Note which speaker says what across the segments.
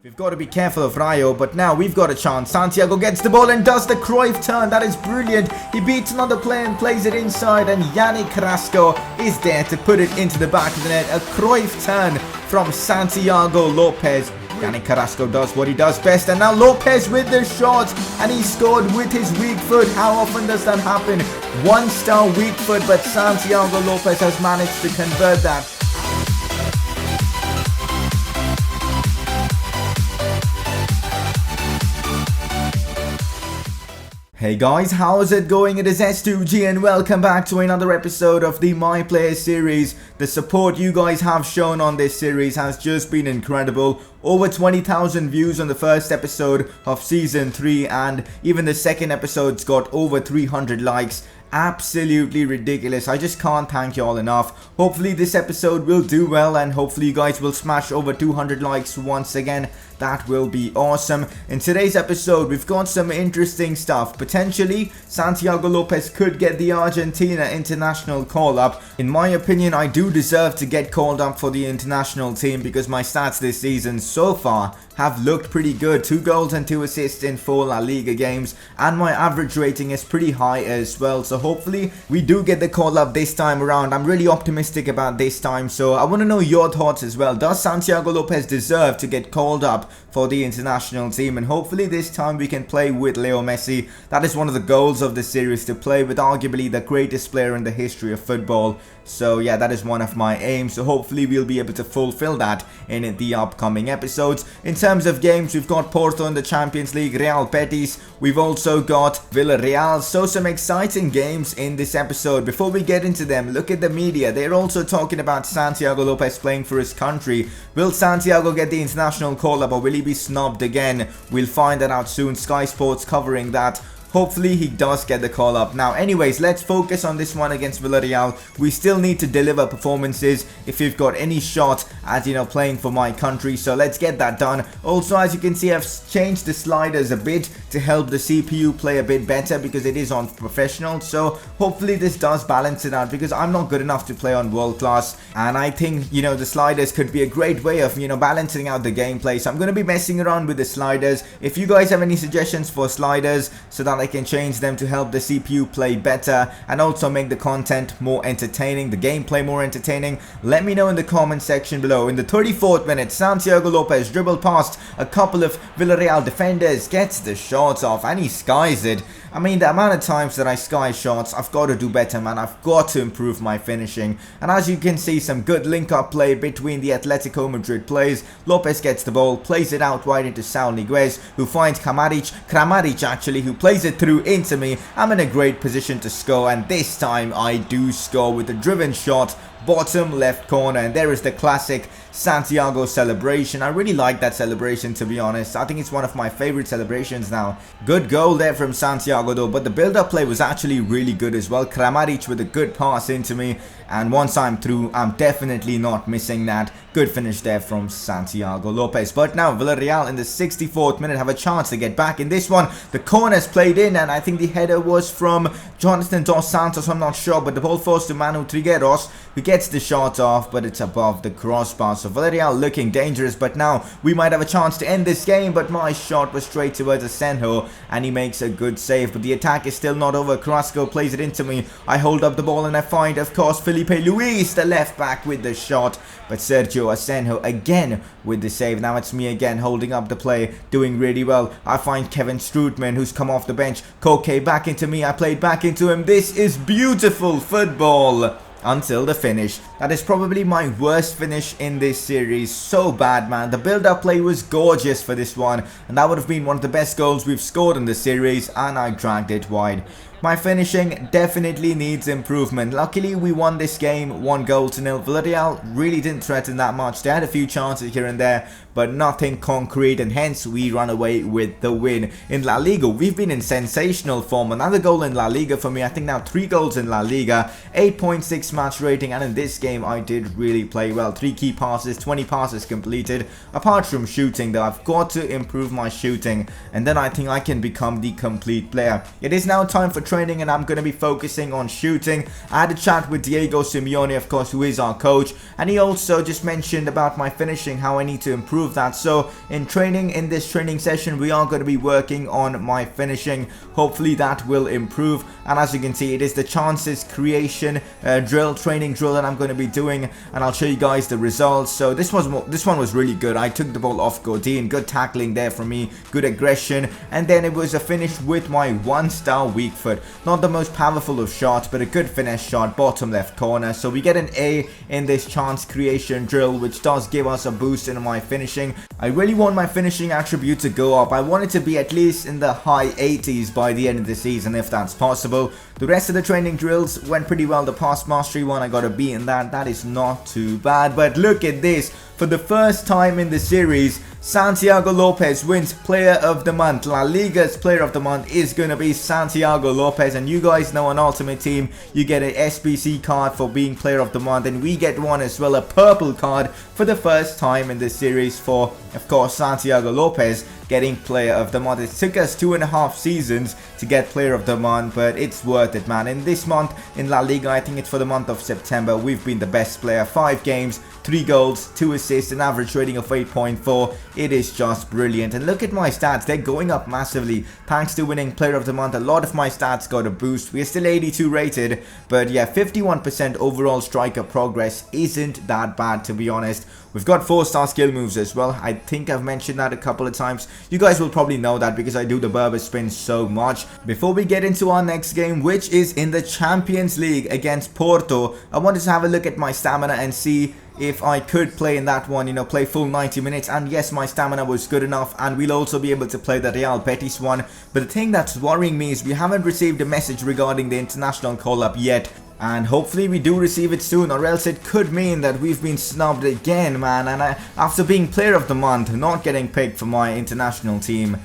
Speaker 1: We've got to be careful of Rayo, but now we've got a chance. Santiago gets the ball and does the Cruyff turn. That is brilliant. He beats another player and plays it inside, and Yannick Carrasco is there to put it into the back of the net. A Cruyff turn from Santiago Lopez. Yannick Carrasco does what he does best, and now Lopez with the shot, and he scored with his weak foot. How often does that happen? One star weak foot, but Santiago Lopez has managed to convert that. Hey guys, how's it going? It is S2G and welcome back to another episode of the My Player series. The support you guys have shown on this series has just been incredible. Over 20,000 views on the first episode of Season 3, and even the second episode's got over 300 likes. Absolutely ridiculous. I just can't thank you all enough. Hopefully this episode will do well, and hopefully you guys will smash over 200 likes once again. That will be awesome. In today's episode, we've got some interesting stuff. Potentially, Santiago Lopez could get the Argentina international call-up. In my opinion, I do deserve to get called up for the international team because my stats this season so far have looked pretty good. 2 goals and 2 assists in 4 La Liga games, and my average rating is pretty high as well. So hopefully we do get the call-up this time around. I'm really optimistic about this time, so I want to know your thoughts as well. Does Santiago Lopez deserve to get called up for the international team? And hopefully this time we can play with Leo Messi. That is one of the goals of the series, to play with arguably the greatest player in the history of football. So yeah, that is one of my aims. So hopefully we'll be able to fulfill that in the upcoming episodes. In terms of games, we've got Porto in the Champions League, Real Betis. We've also got Villareal. So some exciting games in this episode. Before we get into them, look at the media. They're also talking about Santiago Lopez playing for his country. Will Santiago get the international call-up, or will he be snubbed again? We'll find that out soon. Sky Sports covering that. Hopefully he does get the call up. Now anyways, let's focus on this one against Villareal. We still need to deliver performances if you've got any shot at, playing for my country. So let's get that done. Also, as you can see, I've changed the sliders a bit to help the CPU play a bit better because it is on professional. So hopefully this does balance it out, because I'm not good enough to play on world class. And I think, the sliders could be a great way of, balancing out the gameplay. So I'm going to be messing around with the sliders. If you guys have any suggestions for sliders so that I can change them to help the CPU play better and also make the content more entertaining, the gameplay more entertaining, let me know in the comment section below. In the 34th minute, Santiago Lopez dribbled past a couple of Villareal defenders, gets the shots off, and he skies it. I mean, the amount of times that I sky shots, I've got to do better, man. I've got to improve my finishing. And as you can see, some good link-up play between the Atletico Madrid players. Lopez gets the ball, plays it out wide into Saul Niguez, who finds Kramaric actually, who plays it through into me. I'm in a great position to score, and this time I do score with a driven shot, bottom left corner, and there is the classic Santiago celebration. I really like that celebration, to be honest. I think it's one of my favorite celebrations now. Good goal there from Santiago though, but the build-up play was actually really good as well. Kramaric with a good pass into me, and once I'm through, I'm definitely not missing that. Good finish there from Santiago Lopez. But now Villareal in the 64th minute have a chance to get back in this one. The corner's played in, and I think the header was from Jonathan Dos Santos, I'm not sure, but the ball falls to Manu Trigueros, who gets the shot off, but it's above the crossbar. So Villareal looking dangerous, but now we might have a chance to end this game, but my shot was straight towards Asenjo, and he makes a good save. But the attack is still not over. Carrasco plays it into me. I hold up the ball, and I find, of course, Felipe Luis, the left back, with the shot, but Sergio Asenjo again with the save. Now it's me again holding up the play, doing really well. I find Kevin Strootman, who's come off the bench. Koke back into me. I played back into him. This is beautiful football until the finish. That is probably my worst finish in this series. So bad, man. The build-up play was gorgeous for this one, and that would have been one of the best goals we've scored in the series, and I dragged it wide. My finishing definitely needs improvement. Luckily, we won this game 1-0. Villareal really didn't threaten that much. They had a few chances here and there, but nothing concrete, and hence we run away with the win. In La Liga, we've been in sensational form. Another goal in La Liga for me. I think now 3 goals in La Liga, 8.6 match rating, and in this game I did really play well. 3 key passes, 20 passes completed. Apart from shooting though, I've got to improve my shooting, and then I think I can become the complete player. It is now time for training and I'm going to be focusing on shooting. I had a chat with Diego Simeone, of course, who is our coach, and he also just mentioned about my finishing, how I need to improve that. So in training, in this training session, we are going to be working on my finishing. Hopefully that will improve. And as you can see, it is the chances creation training drill that I'm going to be doing, and I'll show you guys the results. So this one was really good. I took the ball off Godin, good tackling there from me, good aggression, and then it was a finish with my 1-star weak foot. Not the most powerful of shots, but a good finesse shot, bottom left corner. So we get an A in this chance creation drill, which does give us a boost in my finishing. I really want my finishing attribute to go up. I want it to be at least in the high 80s by the end of the season, if that's possible. The rest of the training drills went pretty well. The pass mastery one, I got a B in that. That is not too bad. But look at this. For the first time in the series, Santiago Lopez wins Player of the Month. La Liga's Player of the Month is going to be Santiago Lopez. And you guys know on Ultimate Team, you get an SBC card for being Player of the Month. And we get one as well, a purple card for the first time in this series for, of course, Santiago Lopez getting Player of the Month. It took us 2.5 seasons to get Player of the Month, but it's worth it, man. In this month, in La Liga, I think it's for the month of September, we've been the best player. 5 games, 3 goals, 2 assists, an average rating of 8.4. It is just brilliant. And look at my stats. They're going up massively. Thanks to winning Player of the Month, a lot of my stats got a boost. We're still 82 rated, but yeah, 51% overall striker progress isn't that bad, to be honest. We've got 4-star skill moves as well. I think I've mentioned that a couple of times. You guys will probably know that because I do the Berber spin so much. Before we get into our next game, which is in the Champions League against Porto, I wanted to have a look at my stamina and see if I could play in that one, you know, play full 90 minutes. And yes, my stamina was good enough, and we'll also be able to play the Real Betis one. But the thing that's worrying me is we haven't received a message regarding the international call-up yet. And hopefully we do receive it soon, or else it could mean that we've been snubbed again, man. And after being Player of the Month, not getting picked for my international team,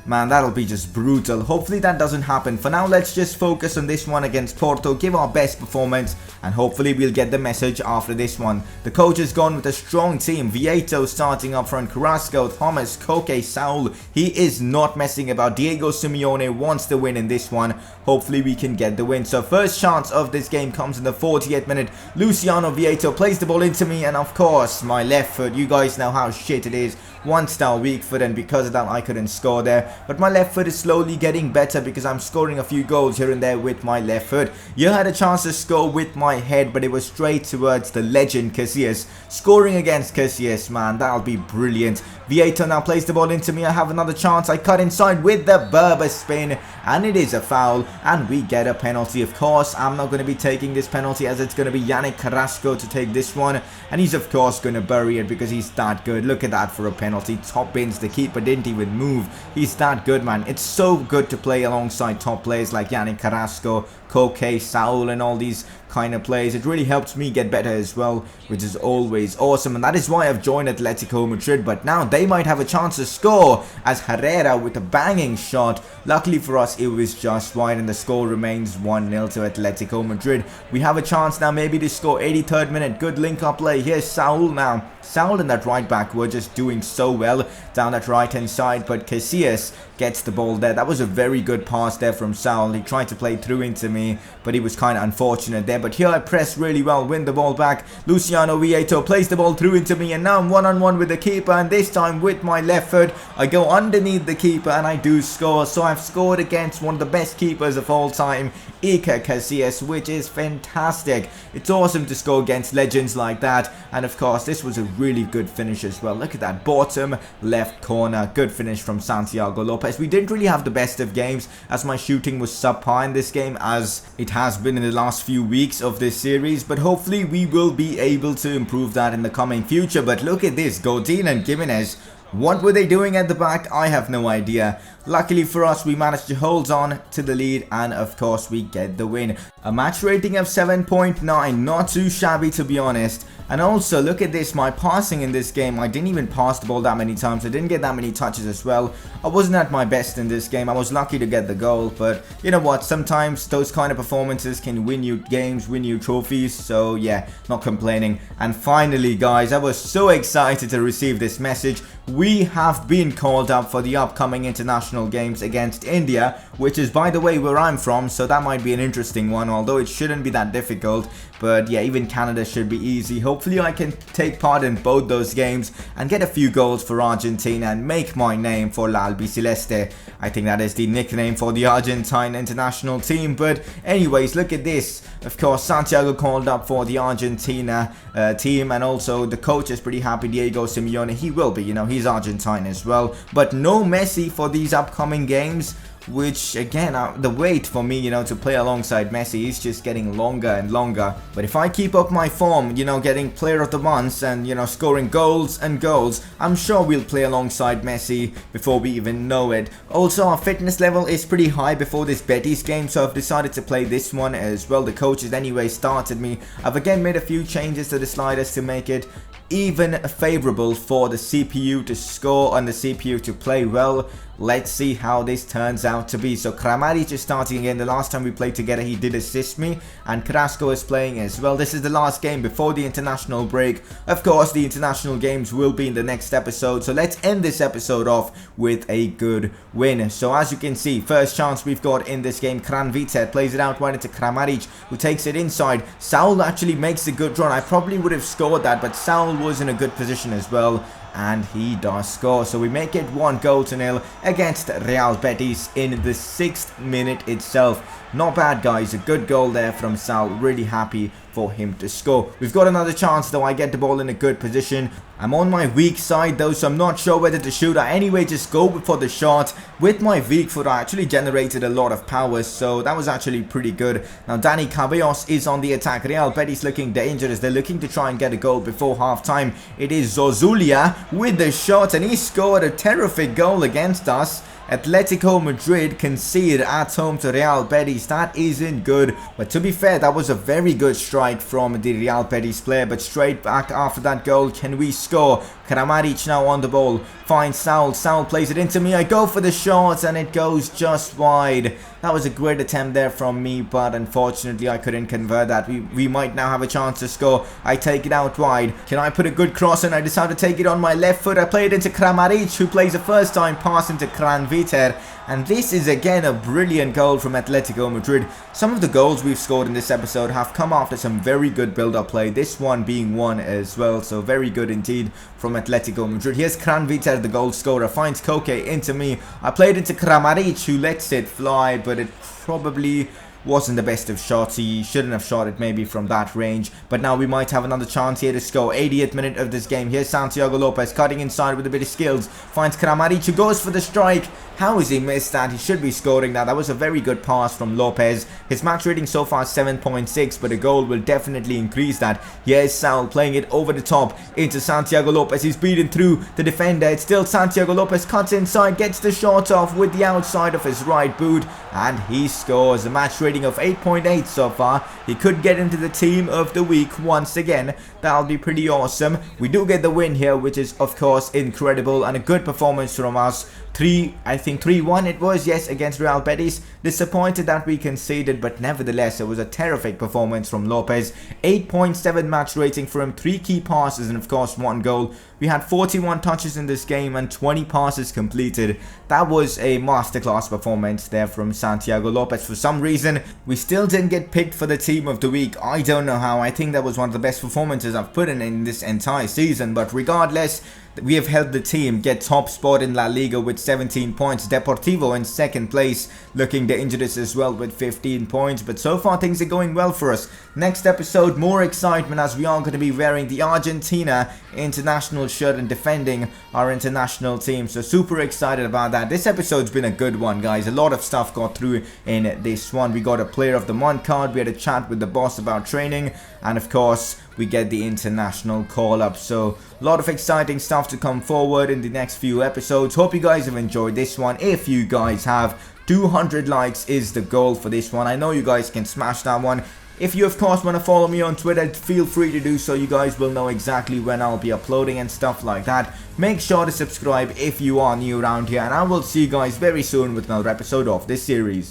Speaker 1: man, that'll be just brutal. Hopefully that doesn't happen. For now, let's just focus on this one against Porto, give our best performance, and hopefully we'll get the message after this one. The coach has gone with a strong team. Vieto starting up front, Carrasco, Thomas, Koke, Saul. He is not messing about. Diego Simeone wants the win in this one. Hopefully we can get the win. So first chance of this game comes in the 48th minute. Luciano Vieto plays the ball into me, and of course my left foot. You guys know how shit it is. 1-star weak foot, and because of that I couldn't score there. But my left foot is slowly getting better because I'm scoring a few goals here and there with my left foot. You had a chance to score with my head, but it was straight towards the legend Casillas. Scoring against Casillas, man, that'll be brilliant. Vieto now plays the ball into me. I have another chance. I cut inside with the Berber spin, and it is a foul, and we get a penalty. Of course, I'm not going to be taking this penalty, as it's going to be Yannick Carrasco to take this one, and he's of course going to bury it because he's that good. Look at that for a penalty. Top bins. The keeper didn't even move. He's that good, man. It's so good to play alongside top players like Yannick Carrasco, Koke, Saul, and all these kind of plays. It really helps me get better as well, which is always awesome, and that is why I've joined Atletico Madrid. But now they might have a chance to score, as Herrera with a banging shot. Luckily for us, it was just wide, and the score remains 1-0 to Atletico Madrid. We have a chance now maybe to score. 83rd minute, good link-up play. Here's Saul now. Saul and that right back were just doing so well down that right hand side, but Casillas gets the ball there. That was a very good pass there from Saul. He tried to play through into me, but he was kind of unfortunate there. But here I press really well, win the ball back. Luciano Vieto plays the ball through into me, and now I'm one-on-one with the keeper, and this time with my left foot I go underneath the keeper and I do score. So I've scored against one of the best keepers of all time, Iker Casillas, which is fantastic. It's awesome to score against legends like that. And of course this was a really good finish as well. Look at that bottom left corner, good finish from Santiago Lopez. We didn't really have the best of games, as my shooting was subpar in this game, as it has been in the last few weeks of this series, but hopefully we will be able to improve that in the coming future. But look at this, Godin and Gimenez. What were they doing at the back? I have no idea. Luckily for us, we managed to hold on to the lead, and of course we get the win. A match rating of 7.9, not too shabby to be honest. And also, look at this, my passing in this game, I didn't even pass the ball that many times, I didn't get that many touches as well. I wasn't at my best in this game, I was lucky to get the goal, but you know what, sometimes those kind of performances can win you games, win you trophies, so yeah, not complaining. And finally guys, I was so excited to receive this message. We have been called up for the upcoming international games against India, which is by the way where I'm from, so that might be an interesting one, although it shouldn't be that difficult. But yeah, even Canada should be easy. Hopefully I can take part in both those games and get a few goals for Argentina and make my name for Leicester. I think that is the nickname for the Argentine international team. But anyways, look at this. Of course, Santiago called up for the Argentina team, and also the coach is pretty happy, Diego Simeone. He will be, you know, he's Argentine as well. But no Messi for these upcoming games, which again, the wait for me, you know, to play alongside Messi is just getting longer and longer. But if I keep up my form, you know, getting player of the month and, you know, scoring goals and goals, I'm sure we'll play alongside Messi before we even know it. Also, our fitness level is pretty high before this Betis game, so I've decided to play this one as well. The coaches anyway started me. I've again made a few changes to the sliders to make it even favorable for the CPU to score and the CPU to play well. Let's see how this turns out to be. So Kramaric is starting again. The last time we played together he did assist me, and Carrasco is playing as well. This is the last game before the international break. Of course the international games will be in the next episode, so let's end this episode off with a good win. So as you can see, first chance we've got in this game, Kranviter plays it out wide into Kramaric, who takes it inside. Saul actually makes a good run. I probably would have scored that, but Saul was in a good position as well, and he does score. So we make it 1-0 against Real Betis in the 6th minute itself. Not bad guys, a good goal there from Saul. Really happy for him to score. We've got another chance though. I get the ball in a good position. I'm on my weak side though, so I'm not sure whether to shoot. I anyway just go for the shot. With my weak foot I actually generated a lot of power, so that was actually pretty good. Now Dani Ceballos is on the attack. Real Betis looking dangerous. They're looking to try and get a goal before half time. It is Zozulia with the shot, and he scored a terrific goal against us. Atletico Madrid concede at home to Real Betis. That isn't good, but to be fair, that was a very good strike from the Real Betis player. But straight back after that goal, can we score? Kramaric now on the ball, finds Saul. Saul plays it into me. I go for the shot and it goes just wide. That was a great attempt there from me, but unfortunately I couldn't convert that. We might now have a chance to score. I take it out wide. Can I put a good cross in? I decide to take it on my left foot. I play it into Kramaric, who plays a first time pass into Kranviter. And this is again a brilliant goal from Atletico Madrid. Some of the goals we've scored in this episode have come after some very good build-up play. This one being one as well, so very good indeed from Atletico Madrid. Here's Kranviter, the goal scorer, finds Koke into me. I played into Kramaric, who lets it fly, but it probably wasn't the best of shots. He shouldn't have shot it maybe from that range, but now we might have another chance here to score. 80th minute of this game. Here's Santiago Lopez cutting inside with a bit of skills, finds Kramaric, who goes for the strike. How has he missed that? He should be scoring that. That was a very good pass from Lopez. His match rating so far is 7.6, but a goal will definitely increase that. Here's Saul playing it over the top into Santiago Lopez. He's beaten through the defender. It's still Santiago Lopez, cuts inside, gets the shot off with the outside of his right boot, and he scores. A match rating of 8.8 so far. He could get into the team of the week once again. That'll be pretty awesome. We do get the win here, which is of course incredible, and a good performance from us. I think 3-1 it was, yes, against Real Betis. Disappointed that we conceded, but nevertheless it was a terrific performance from Lopez. 8.7 match rating for him, 3 key passes and of course 1 goal. We had 41 touches in this game and 20 passes completed. That was a masterclass performance there from Santiago Lopez. For some reason we still didn't get picked for the team of the week. I don't know how. I think that was one of the best performances I've put in this entire season, but regardless, we have helped the team get top spot in La Liga with 17 points. Deportivo in 2nd place, looking dangerous as well with 15 points. But so far things are going well for us. Next episode, more excitement, as we are going to be wearing the Argentina international shirt and defending our international team. So super excited about that. This episode's been a good one, guys. A lot of stuff got through in this one. We got a player of the month card. We had a chat with the boss about training. And of course, we get the international call-up. So a lot of exciting stuff to come forward in the next few episodes. Hope you guys have enjoyed this one. If you guys have, 200 likes is the goal for this one. I know you guys can smash that one. If you of course want to follow me on Twitter, feel free to do so. You guys will know exactly when I'll be uploading and stuff like that. Make sure to subscribe if you are new around here, and I will see you guys very soon with another episode of this series.